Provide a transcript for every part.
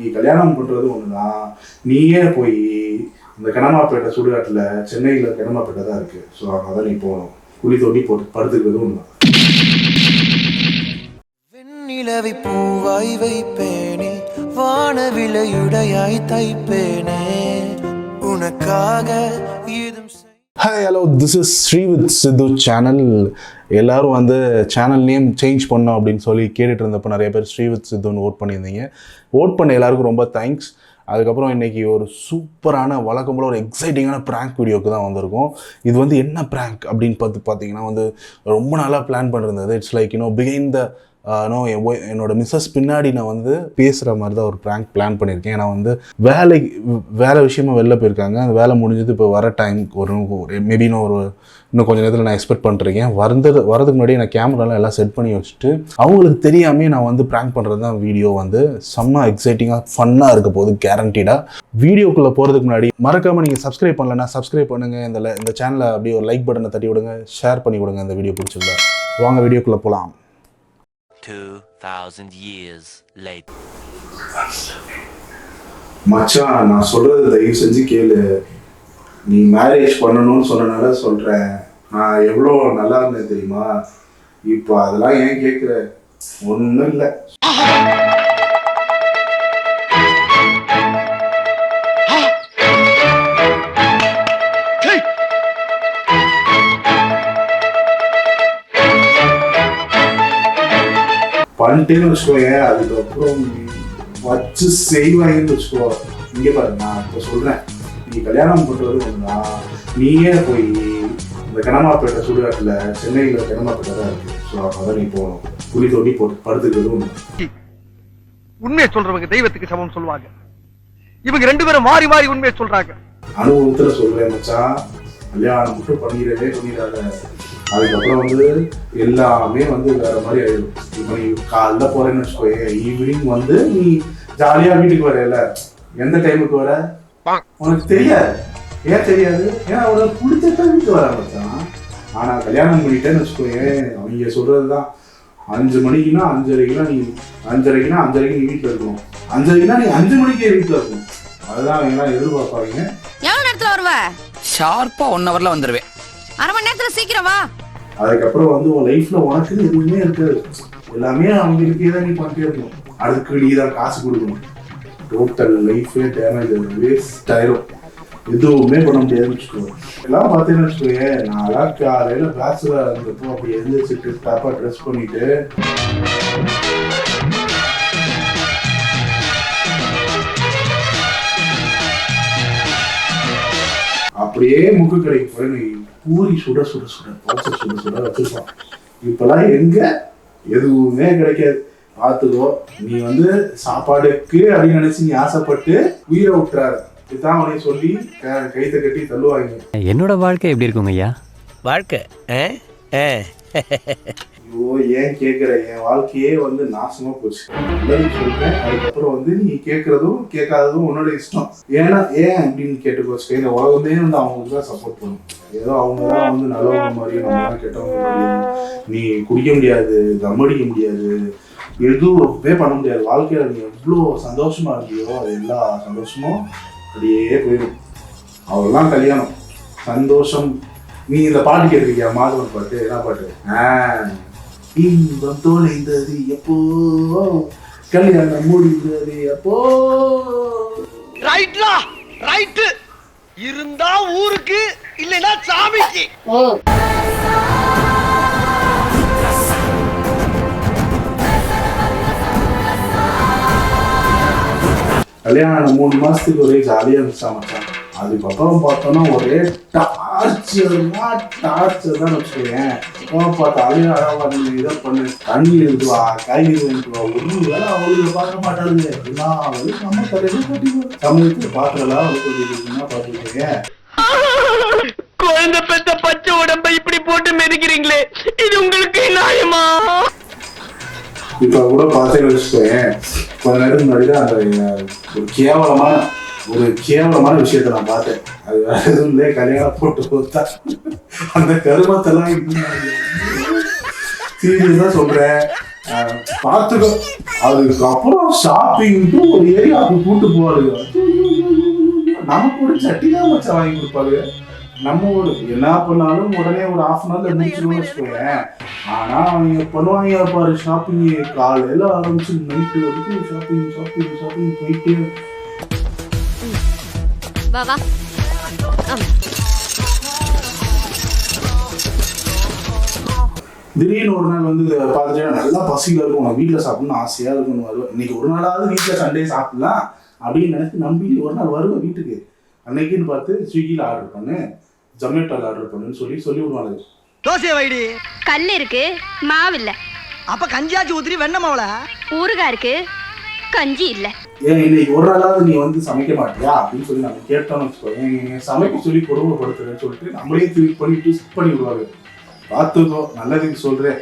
நீ கல்யாணம் பண்ணுறது ஒன்று தான். நீயே போய் இந்த கனமாப்பேட்டை சுடுகாட்டில் சென்னையில் கனமாப்பேட்டை தான் இருக்குது. ஸோ அங்கே தான் நீ போகணும். குழி தோண்டி போட்டு படுத்துக்கிறது ஒன்று தான். வெண்ணிலவை பூவாய் வைப்பேனே, வானவிலையுடையாய் தைப்பேனே, உனக்காக ஏதும். Hi hello, this is Shri with Sidhu channel. எல்லோரும் சேனல் நேம் சேஞ்ச் பண்ணோம் அப்படின்னு சொல்லி கேட்டுட்டு இருந்தப்போ நிறைய பேர் ஸ்ரீ வித் சித்துன்னு ஓட் பண்ணியிருந்தீங்க. ஓட் பண்ண எல்லாருக்கும் ரொம்ப தேங்க்ஸ். அதுக்கப்புறம் இன்றைக்கி ஒரு சூப்பரான வழக்கம் போல் ஒரு எக்ஸைட்டிங்கான ப்ராங்க் வீடியோக்கு தான் வந்திருக்கோம். இது என்ன ப்ராங்க் அப்படின்னு பார்த்தீங்கன்னா ரொம்ப நாளாக பிளான் பண்ணிருந்தது. இட்ஸ் லைக் பிகைன் த என்னோட மிஸ்ஸஸ் பின்னாடி நான் பேசுகிற மாதிரி தான் ஒரு ப்ராங்க் பிளான் பண்ணியிருக்கேன். ஏன்னா வேலை விஷயமா வெளில போயிருக்காங்க. அந்த வேலை முடிஞ்சது இப்போ வர டைம் மேபி இன்னும் கொஞ்சம் நேரத்தில் நான் எக்ஸ்பெக்ட் பண்ணிருக்கேன். வரதுக்கு முன்னாடி நான் கேமராலாம் எல்லாம் செட் பண்ணி வச்சுட்டு அவங்களுக்கு தெரியாமே நான் ப்ராங்க் பண்ணுறது தான் வீடியோ செம்ம எக்ஸைட்டிங்காக ஃபன்னாக இருக்க போகுது கேரண்டீடாக. வீடியோக்குள்ளே போகிறதுக்கு முன்னாடி மறக்காமல் நீங்கள் சப்ஸ்கிரைப் பண்ணலன்னா சப்ஸ்கிரைப் பண்ணுங்கள். இந்த சேனலை அப்படியே ஒரு லைக் பட்டனை தட்டி விடுங்க, ஷேர் பண்ணி விடுங்க. இந்த வீடியோ பிடிச்சிருந்தா வாங்க வீடியோக்குள்ளே போகலாம். 2000 years later. மச்சான், நான் சொல்றது தயவு செஞ்சு கேளு. நீ மேரேஜ் பண்ணணும்னு சொன்னனால சொல்றேன். நான் எவ்வளோ நல்லா இருந்தேன் தெரியுமா? இப்போ அதெல்லாம் ஏன் கேட்குற? ஒன்றும் இல்லை. பண்ணிட்டேன்னு வச்சுக்கோங்க, அதுக்கப்புறம் வச்சு செய்வாங்கன்னு வச்சுக்கோ. இங்கே பாரு, நான் இப்போ சொல்கிறேன், நீ கல்யாணம் பண்ணுறது ஒன்றுனா நீயே போய் இந்த கனமாப்பேட்டை சுடுகாட்டில் சென்னையில் கனமாப்பேட்டை தான் இருக்குது. ஸோ அதான் நீ போகணும். குழி தோண்டி போட்டு படுத்துக்கிறது ஒன்று. உண்மையை சொல்றவங்க தெய்வத்துக்கு சமம் சொல்லுவாங்க. இவங்க ரெண்டு பேரும் மாறி மாறி உண்மையை சொல்றாங்க. அனுபவத்தில் சொல்கிறேன் மச்சான், கல்யாணம் மட்டும் பண்ணிடாத. அதுக்கப்புறம் எல்லாமே வேற மாதிரி ஆயிடும். இப்போ நீ காலைல போறேன்னு வச்சுக்கோயே, ஈவினிங் நீ ஜாலியா வீட்டுக்கு வரல. எந்த டைமுக்கு வர உனக்கு தெரியாது. ஏன் தெரியாது? ஏன்னா உனக்கு பிடிச்சதான் வீட்டுக்கு வர மச்சான். ஆனா கல்யாணம் பண்ணிட்டேன்னு வச்சுக்கோயே, அவங்க சொல்றதுதான் 5 மணிக்குன்னா 5:30க்கு நீ வீட்டுல இருக்கணும். 5:30க்குனா நீ 5 மணிக்கே வீட்டுல இருக்கணும். அதுதான் அவங்க எதிர்பார்ப்பாங்க. எவ்வளவு நேரத்துல வருவ? ஷார்ப்பா 1 ஹவர்ல வந்துருவேன். அரை மணி நேரத்துல சீக்கிரம் வா. அதுக்கப்புறம் உன் லைஃப்ல உனக்குன்னு எதுவுமே இருக்காது. எல்லாமே அவங்களுக்கே தான் நீ பண்ணிட்டே இருக்கணும். அதுக்கு நீ தான் காசு கொடுக்கணும். டோட்டல் லைஃபே டேமேஜ் ஆகும், வேஸ்ட் ஆயிரும். எதுவுமே பண்ண முடியாதுன்னு வச்சுக்கோ. எல்லாம் பார்த்தீங்கன்னு வச்சுக்கோங்க, நான் காலையில கிளாஸ்ல இருந்தப்போ அப்படி எழுந்திரிச்சிட்டு டாப்பா ட்ரெஸ் பண்ணிட்டு அப்படியே முக்கு கடைக்கு போய் நீ பூரி சுட வச்சிருப்பான். இப்பெல்லாம் எங்க எதுவுமே கிடைக்காது. பார்த்துக்கோ, நீ சாப்பாடுக்கு அப்படின்னு நினைச்சு நீ ஆசைப்பட்டு உயிரை விட்டுறாரு. இதுதான் அவனை சொல்லி கைத்தை கட்டி தள்ளுவாங்க. என்னோட வாழ்க்கை எப்படி இருக்குங்க ஐயா? வாழ்க்கை ஐயோ, ஏன் கேட்குற? என் வாழ்க்கையே நாசமா போச்சு சொல்றேன். அதுக்கப்புறம் நீ கேட்கறதும் கேட்காததும் உன்னோட இஷ்டம். ஏன்னா ஏன் அப்படின்னு கேட்டுக்கோச்சு. இந்த உலகமே அவங்களுக்கு தான் சப்போர்ட் பண்ணும். ஏதோ அவங்க தான் நல்லவங்க மாதிரியும் நம்ம கெட்டவங்க மாதிரியும். நீ குடிக்க முடியாது, தம்மடிக்க முடியாது, எதுவுமே பண்ண முடியாது. வாழ்க்கையில நீ எவ்வளோ சந்தோஷமா இருக்கியோ அது எல்லா சந்தோஷமும் அப்படியே போயிடும். அவ்வளோதான் கல்யாணம் சந்தோஷம். நீ இந்த பாட்டு கேட்டிருக்கியா? மாதவன் பாட்டு. என்ன பாட்டு? இன்பம் தொலைந்தது எப்போ, கல்யாணம் முடிந்தது எப்போ. ரைட்லா ரைட் இருந்தா ஊருக்கு, இல்லைன்னா சாமிக்கு. கல்யாணம் 3 மாசத்துக்கு ஒரே ஜாலியா இருந்துச்சா மச்சான். அதுக்கப்புறம் பார்த்தோன்னா ஒரே டார்ச்சர் தான் வச்சுக்கோங்க. பார்த்தாலே அழகா இதை பண்ணு, தண்ணி இருக்குவா, காய்கறி வாங்கிக்குவா, ஒன்றும் வேலை அவளுக்கு பார்க்க மாட்டாளுங்க. எல்லா நம்ம தலையில கட்டிக்குவோம். சமயத்துக்கு பாத்திரலாம் அவளுக்கு பார்த்துக்கோங்க. குழந்தை பெற்ற பச்சை உடம்பை இப்படி போட்டு மெதிக்கிறீங்களே, இது உங்களுக்கு நியாயமா? இப்ப கூட பார்த்தேன்னு வச்சுக்கோங்க, கொஞ்ச நேரத்துக்கு முன்னாடி தான் அந்த ஒரு கேவலமான விஷயத்த நான் பார்த்தேன். அது வேற எதுவும் இல்லை, கல்யாணம் போட்டு கொடுத்தா அந்த கருமத்தெல்லாம் சீரியஸா சொல்றேன். பார்த்துக்கோ. அதுக்கப்புறம் ஷாப்பிங்ட்டு ஒரு ஏரியாவுக்கு கூட்டு போவாரு. நமக்கு ஒரு சட்டி தான் மச்சான் வாங்கி கொடுப்பாரு. நம்ம ஒரு என்ன பண்ணாலும் உடனே ஒரு ½ முடிச்சிருவோம்னு வச்சுக்கோங்க. ஆனா அவங்க பண்ணுவாங்க பாரு ஷாப்பிங், காலையில ஆரம்பிச்சு நைட்டு வரைக்கும் ஷாப்பிங் ஷாப்பிங் ஷாப்பிங் போயிட்டு. வா வா. திடீர்னு ஒரு நாள் வந்து பார்த்துட்டு நல்லா பசியில் இருக்கும், உனக்கு வீட்டில் சாப்பிடணும்னு ஆசையாக இருக்குன்னு வருவேன். இன்னைக்கு ஒரு நாளாவது வீட்டில் சண்டே சாப்பிடலாம் அப்படின்னு நினைச்சு நம்பி ஒரு நாள் வருவேன் வீட்டுக்கு. அன்னைக்குன்னு பார்த்து ஸ்விக்கியில் ஆர்டர் பண்ணு, ஜொமேட்டோவில் ஆர்டர் பண்ணுன்னு சொல்லி விடுவாங்க. தோசை வைடி. கல் இருக்கு, மாவு இல்ல. அப்ப கஞ்சியாச்சு ஊத்திரி வெண்ணமாவல. ஊறுகாய் இருக்கு, கஞ்சி இல்ல. ஏன் இன்னைக்கு ஒரு நாளாவது நீ வந்து சமைக்க மாட்டியா அப்படின்னு சொல்லி நம்ம கேட்டோம்னு வச்சுக்கோங்க. சமைக்க சொல்லி கொடுமைப்படுத்துறேன்னு சொல்லிட்டு நம்மளே ட்வீட் பண்ணி விடுவாங்க. பார்த்துக்கோ, நல்லதுக்கு சொல்கிறேன்.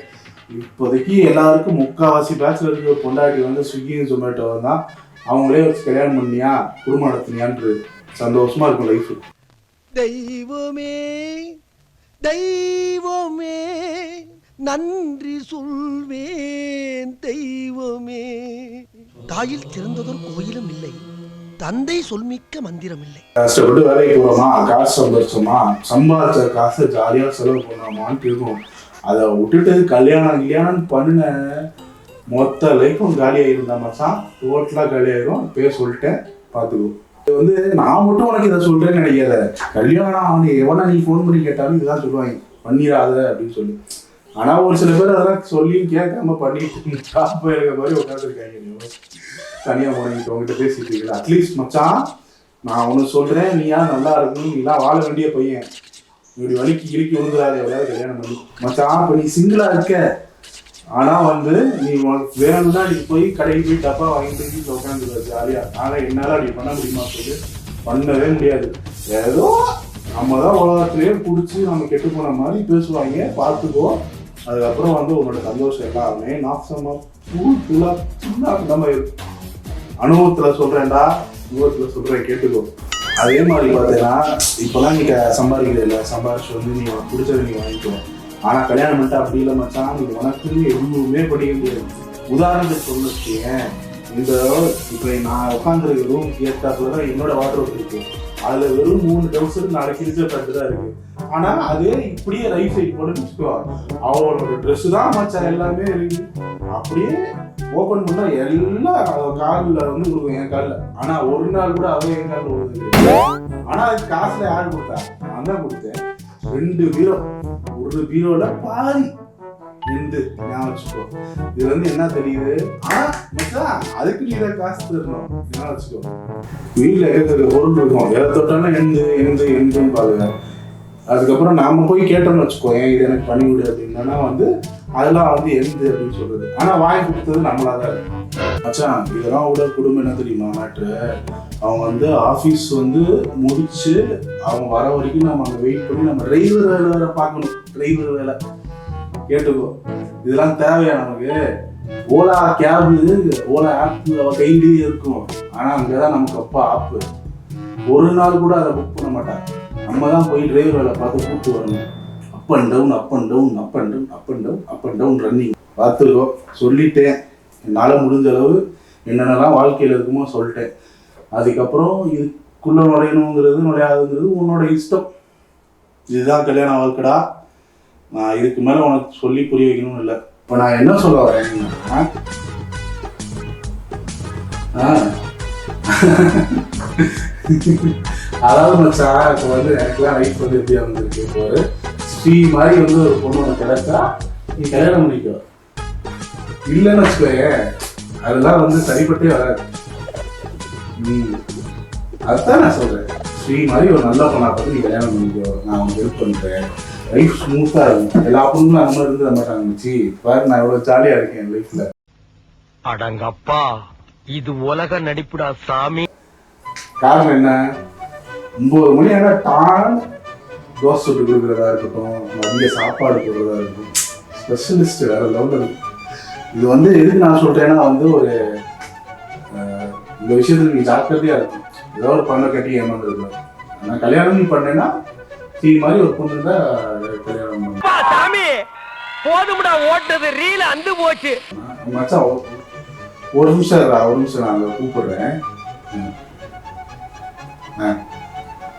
இப்போதைக்கு எல்லாருக்கும் முக்கால்வாசி பேச்சுலருக்கு பொண்டாட்டி வந்து ஸ்விக்கி ஜொமேட்டோ தான். அவங்களே வச்சு கல்யாணம் பண்ணியா குடும்பம் நடத்தினியான்னு சந்தோஷமா இருக்கும் லைஃப். தெய்வமே தெய்வமே நன்றி சொல்வேன் தெய்வமே. தாயில் சிறந்ததொரு கோயிலும் இல்லை, தந்தை சொல்மிக்க மந்திரம் இல்லை. கஷ்டப்பட்டு வேலைக்கு போறோமா, காசு சம்பாதிச்ச காசை ஜாலியா செலவு பண்ணோமான்ட்டு இருக்கும். அதை விட்டுட்டு கல்யாணம் பண்ணுன மொத்த லைஃப்பும் காலியாக இருந்தா மச்சான், டோட்டலாக காலியாயிரும். பேர் சொல்லிட்டேன், பார்த்துக்கோ. இது வந்து நான் மட்டும் உனக்கு இதை சொல்றேன்னு நினைக்காத. கல்யாணம் அவனை எவனா நீ ஃபோன் பண்ணி கேட்டாலும் இதுதான் சொல்லுவாங்க, பண்ணிடாத அப்படின்னு சொல்லி. ஆனா ஒரு சில பேர் அதெல்லாம் சொல்லியும் கேட்காம பண்ணிட்டு ஸ்டாப் போயிருக்க மாதிரி உட்காந்துருக்காங்க. தனியா போனீங்க உங்ககிட்ட பேசிட்டு இருக்கல. அட்லீஸ்ட் மச்சான் நான் ஒன்று சொல்றேன், நீயா நல்லா இருக்கணும், நீலாம் வாழ வேண்டிய பையன். இப்படி வலிக்கு கிழிக்கி விழுந்துடாது எவ்வளவு கல்யாணம் பண்ணி மச்சான். இப்போ நீ சிங்கிளா இருக்க, ஆனா வந்து நீ உனக்கு வேணும்னா நீ போய் கடைக்கு போய் டப்பா வாங்கிட்டு வீட்டில் உட்காந்துருவ ஜாலியா. ஆனா என்னால அப்படி பண்ண முடியுமா சொல்லி பண்ணவே முடியாது. ஏதோ நம்ம தான் உலகத்திலேயே பிடிச்சி நம்ம கெட்டு போன மாதிரி பேசுவாங்க, பார்த்துக்கோ. அதுக்கப்புறம் வந்து உன்னோட சந்தோஷம் எல்லாமே நாசமா நம்ம அனுபவத்துல சொல்றேன்டா, அனுபவத்துல சொல்றேன், கேட்டுக்கோ. அதே மாதிரி பார்த்தீங்கன்னா இப்போலாம் நீ சம்பாதிக்கிறது இல்லை, சம்பாதிச்சு வந்து நீ உனக்கு பிடிச்சதை நீ வாங்கிக்கோ. ஆனா கல்யாணம் பண்ணிட்டு அப்படி இல்லை மச்சான், நீ உனக்கு எதுவுமே படிக்க முடியாது. உதாரணத்துக்கு சொல்லிருக்கேன், இந்த இப்போ நான் உட்காந்துருக்க ரூம் ஏற்றாப்புல தான் என்னோட வாட்ரோப் இருக்கு. அதுல வெறும் 3 டவுசர் 4 கிழிச்ச பேண்ட் தான் இருக்கு. ஆனா அது இப்படியே ரைட் சைட் போட்டு வச்சுக்கோ, அவளோட ட்ரெஸ் தான் மச்சான் எல்லாமே இருக்கு. அப்படியே ஓபன் பண்ணா எல்லாம் காலில் வந்து கொடுக்கும், என் காலில். ஆனா ஒரு நாள் கூட அவன் என் காலில் விழுது. ஆனா அதுக்கு காசுல யாரு கொடுத்தா? நான் தான் கொடுத்தேன். 2 பீரோ, ஒரு பீரோல பாதி எந்த ஞாபகம் வச்சுக்கோ. இது வந்து என்ன தெரியுது, ஆனா மச்சான் அதுக்கு நீ தான் காசு தரணும், ஞாபகம் வச்சுக்கோ. வீட்டில் இருக்கிற பொருள் இருக்கும், எதை தொட்டாலும் எந்துன்னு பாருங்க. அதுக்கப்புறம் நாம போய் கேட்டோம்னு வச்சுக்கோ, ஏன் இது எனக்கு பண்ணி விடு அப்படின்னா வந்து அதெல்லாம் வந்து எந்த அப்படின்னு சொல்றது. ஆனா வாங்கி கொடுத்தது நம்மளாதான் இருக்கு மச்சான். இதெல்லாம் விட குடும்பம் என்ன தெரியுமா மேட்ரு, அவங்க வந்து ஆஃபீஸ் வந்து முடிச்சு அவங்க வர வரைக்கும் நம்ம அங்கே வெயிட் பண்ணி நம்ம டிரைவர் வேலை வேற பார்க்கணும். டிரைவர் வேலை கேட்டுக்கோ, இதெல்லாம் தேவையா நமக்கு? ஓலா கேபு, ஓலா ஆப் கையிலேயே இருக்கும். ஆனா அங்கதான் நமக்கு அப்பா ஆப்பு. ஒரு நாள் கூட அதை புக் பண்ண மாட்டாங்க. நம்ம தான் போய் டிரைவர் வேலை பார்த்து கூப்பிட்டு வரணும். Up and down up and down up and down up and down up and down running. பார்த்துக்கோ, சொல்லிட்டேன். என்னால் முடிஞ்ச அளவு என்னென்னலாம் வாழ்க்கையில் இருக்குமோ சொல்லிட்டேன். அதுக்கப்புறம் இதுக்குள்ளே நுழையாதுங்கிறது உன்னோட இஷ்டம். இதுதான் கல்யாண வாழ்க்கைடா. நான் இதுக்கு மேலே உனக்கு சொல்லி புரிய வைக்கணும்னு இல்லை. இப்போ நான் என்ன சொல்ல வரேன், அதாவது மச்சான் இப்போ வந்து எனக்குலாம் லைஃப் வந்து எப்படியா வந்துருக்கு. இப்போ ஒரு ஸ்ரீ மாதிரி வந்து ஒரு பொண்ணு ஒன்று கிடைச்சா நீ கல்யாணம் பண்ணிக்கோ. இல்லைன்னு வச்சுக்கோங்க, அதெல்லாம் வந்து சரிப்பட்டே வராது. அதுதான் நான் சொல்றேன். ஸ்ரீ மாதிரி ஒரு நல்ல பொண்ணா பார்த்து நீ கல்யாணம் பண்ணிக்கோ, நான் உனக்கு ஹெல்ப் பண்ணுறேன். லைஃப் ஸ்மூத்தா இருக்கும். எல்லா பொண்ணுங்களும் அந்த மாதிரி இருந்து மாட்டாங்க. பாரு நான் எவ்வளவு ஜாலியா இருக்கேன் என் லைஃப்ல. அடங்கப்பா, இது உலக நடிப்புடா சாமி. காரணம் என்ன, 9 மணி ஆனா டான் தோசை சுட்டு கொடுக்குறதா இருக்கட்டும், மதிய சாப்பாடு போடுறதா இருக்கட்டும், ஸ்பெஷலிஸ்ட் வேற லெவலில் இருக்கும். இது வந்து எதுக்கு நான் சொல்றேன்னா வந்து ஒரு இந்த விஷயத்துல நீ ஜாக்கிரதையா இருக்கும். ஏதோ ஒரு பண்ண கட்டி ஏமாந்துருக்கு. ஆனால் கல்யாணம் நீ பண்ணேன்னா ஸ்ரீ மாதிரி ஒரு பொண்ணு தான் கல்யாணம் பண்ண. சாமி போதும்டா, ஓட்டது ரீல அந்து போச்சு. மச்சான் ஒரு நிமிஷம் இருடா, ஒரு நிமிஷம் நான் அதை கூப்பிடுறேன்.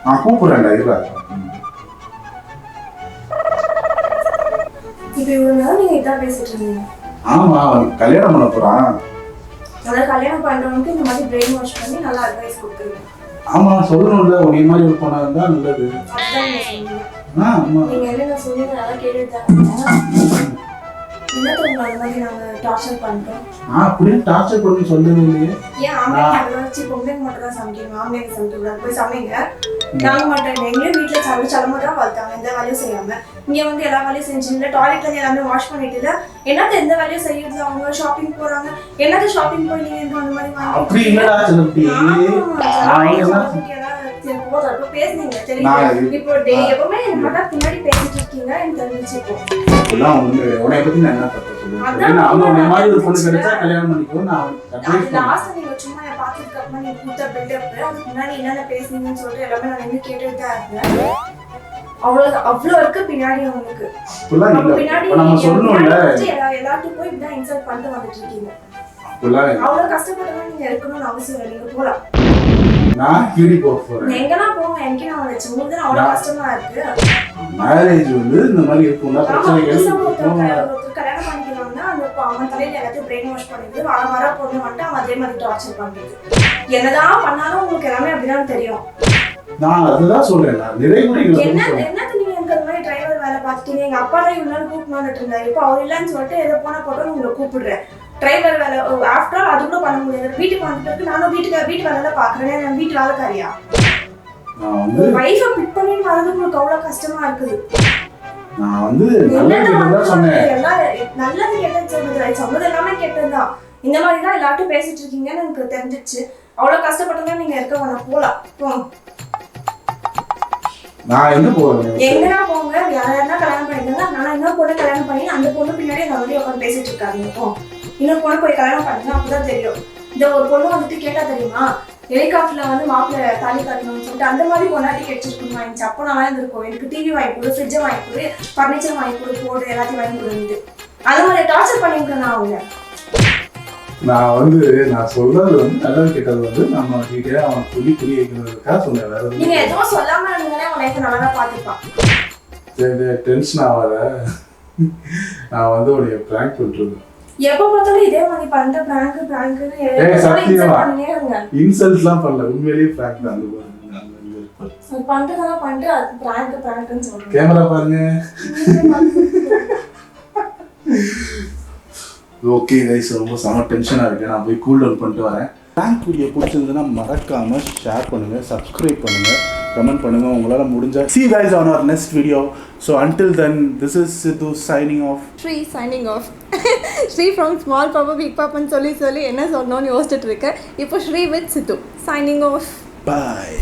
நான் கூப்பிடுறேன்டா இருடா. இப்போ இவ்வளவு நேரம் நீங்க இதான் பேசிட்டு இருந்தீங்க. ஆமா, அவன் கல்யாணம் பண்ண போறான். அதாவது கல்யாணம் பண்றவனுக்கு இந்த மாதிரி பிரெயின் வாஷ் பண்ணி நல்லா அட்வைஸ் கொடுக்குறீங்க. ஆமா, சொல்லணும்ல, உன்னை மாதிரி ஒரு பொண்ணா இருந்தா நல்லது. அதுதான் நீங்க சொன்னீங்க. ஆமா, நீங்க என்ன சொன்னீங்க நல்லா கேட்டுட்டாங்க. என்னது உங்களை அந்த மாதிரி நாங்க டார்ச்சர் பண்றோம்? அப்படியே டார்ச்சர் பண்ணி சொல்லவே இல்லையே. ஏன் ஆம்பளைங்க வச்சு பொம்பளைங்க மட்டும் தான் சமைக்கணும், ஆம்பளைங்க சமைக்கக்கூடாது? போய் சமைங்க. நாங்க மட்டும் எங்கேயும் வீட்டுல சமைச்சாலும் தான் வளர்த்தாங்க, எந்த வேலையும் செய்யாம. இங்க வந்து எல்லா வேலையும் செஞ்சுல, டாய்லெட்ல இருந்து எல்லாமே வாஷ் பண்ணிட்டு இல்ல, என்னத்த எந்த வேலையும் செய்யறது? அவங்க ஷாப்பிங் போறாங்க, என்னத்த ஷாப்பிங் போய் நீங்க அந்த மாதிரி அப்படி இல்லடா செல்லுட்டி. பேசுனீங்க தெரியும். இப்போ எப்பவுமே என்ன பின்னாடி பேசிட்டு இருக்கீங்க, எனக்கு தெரிஞ்சு. இப்போ அப்படிலாம் வந்து உன்னை பத்தி நான் என்ன தப்பு சொல்லுவேன்? அவங்க உன்னை மாதிரி ஒரு பொண்ணு கிடைச்சா கல்யாணம் பண்ணிக்கோ. நான் லாஸ்ட் நீங்க சும்மா பாத்துட்டு அப்புறமா நீங்க கூத்த பில்டப், அதுக்கு முன்னாடி என்னென்ன பேசுனீங்கன்னு சொல்லிட்டு எல்லாமே நான் நின்று கேட்டுட்டு தான் இருந்தேன். அவ்வளவு இருக்கு பின்னாடி உங்களுக்கு. பின்னாடி நம்ம சொல்லணும்ல, எல்லாத்துக்கும் போய் இப்படிதான் இன்சல்ட் பண்ணிட்டு வந்துட்டு இருக்கீங்க. அவ்வளவு கஷ்டப்பட்டவங்க நீங்க இருக்கணும்னு அவசியம் இல்லை, நீங்க போலாம். நான் கீழே போக போறேன். எங்கன்னா போங்க, எனக்கு நான் வந்துச்சு. உங்களுக்கு அவ்வளவு கஷ்டமா இருக்கு. மேரேஜ் வந்து இந்த மாதிரி இருக்கும்னா பிரச்சனைகள். கல்யாணம் பண்ணிக்கணும்னா அந்த அவன் தலையில எல்லாத்தையும் பிரெயின் வாஷ் பண்ணிட்டு வர பொண்ணு வந்துட்டு அவன் அதே மாதிரி டார்ச்சர் பண்றது. என்னதான் பண்ணாலும் உங்களுக்கு எல்லாமே அப்படிதான் தெரியும். நான் அதுதான் சொல்றேன். நான் நிறைகுறைகள் என்னது நீங்க இந்த மாதிரி டிரைவர் வேலை பார்த்துட்டீங்க. எங்க அப்பா தான் இவ்வளவு நாள் கூப்பிட்டு வந்துட்டு இருந்தாரு. இப்போ அவர் இல்லைன்னு சொல்லிட்டு எதை போனா போட்டோம் உங்களை கூப்பிடுறேன். டிரைவர் வேலை ஆஃப்டர் ஆல் அது கூட பண்ண முடியாது. வீட்டுக்கு வந்துட்டு நானும் வீட்டு வேலை பாக்குறேன். நான் வீட்டு வேலைக்காரியா? வைஃபை பிக் பண்ணி வரது உங்களுக்கு அவ்வளவு கஷ்டமா இருக்குது. நான் வந்து நல்லது கெட்டது சொல்றது சொன்னது எல்லாமே கெட்டதுதான். இந்த மாதிரி தான் எல்லார்ட்டும் பேசிட்டு இருக்கீங்கன்னு எனக்கு தெரிஞ்சிச்சு. அவ்வளவு கஷ்டப்பட்டதான் நீங்க இருக்க வேணாம், போலாம். நான் எங்க போறேன்? எங்கனா போங்க. யாரெல்லாம் கல்யாணம் பண்ணிருக்காங்க, நான் இன்னொரு பொண்ணு கல்யாணம் பண்ணி அந்த பொண்ணு பின்னாடி அந்த மாதிரி உட்காந்து பேசிட்டு இருக்காங்க. இன்னொரு பொண்ணு போய் கல்யாணம் பண்ணுங்க, அப்பதான் தெரியும். இந்த ஒரு பொண்ணு வந்துட்டு கேட்டா தெரியுமா, ஹெலிகாப்டர்ல வந்து மாப்பிள்ள தாலி கட்டணும்னு சொல்லிட்டு அந்த மாதிரி பொண்ணாட்டி கிடைச்சிருக்கணும். வாங்கிச்சு அப்போ நான் இருந்திருக்கோம். எனக்கு டிவி வாங்கி கொடு, ஃப்ரிட்ஜை வாங்கி கொடு, ஃபர்னிச்சர் வாங்கி கொடு, போடு எல்லாத்தையும் வாங்கி கொடுத்து அந்த மாதிரி டார்ச்சர் பண்ணிருக்கேன் நான் அவங்க. நான் வந்து நான் சொல்றது வந்து நல்லது கெட்டது வந்து நம்ம கிட்டே அவன் புரிய வைக்கிறதுக்காக சொன்னேன். வேற நீங்க எதுவும் சொல்லாம இருந்தீங்கன்னா உன் லைஃப் நல்லா தான் பார்த்துப்பான். சரி, டென்ஷன் ஆகாத. நான் வந்து உடைய பிராங்க் பண்றது எப்போ பார்த்தாலும் இதே மாதிரி பண்ற பிராங்க் இன்சல்ட்லாம் பண்ணல, உண்மையிலேயே பிராங்க் தான். பண்றதெல்லாம் பண்ணிட்டு அது பிராங்க்னு சொல்றேன். கேமரா பாருங்க. ஓகே கைஸ், ரொம்ப செம டென்ஷனாக இருக்குது. நான் போய் கூல் டவுன் பண்ணிட்டு வரேன். பிராங்க் வீடியோ பிடிச்சிருந்ததுன்னா மறக்காமல் ஷேர் பண்ணுங்கள், சப்ஸ்கிரைப் பண்ணுங்கள், கமெண்ட் பண்ணுங்கள். உங்களால் முடிஞ்சால் see you guys on our next video. So until then, this is Sidhu signing off. Shri signing off. Shri from small papa big papa ன்னு சொல்லி என்ன சொல்லணும்னு யோசிச்சுட்டு இருக்கேன். இப்போ Shri with Sidhu signing off. Bye.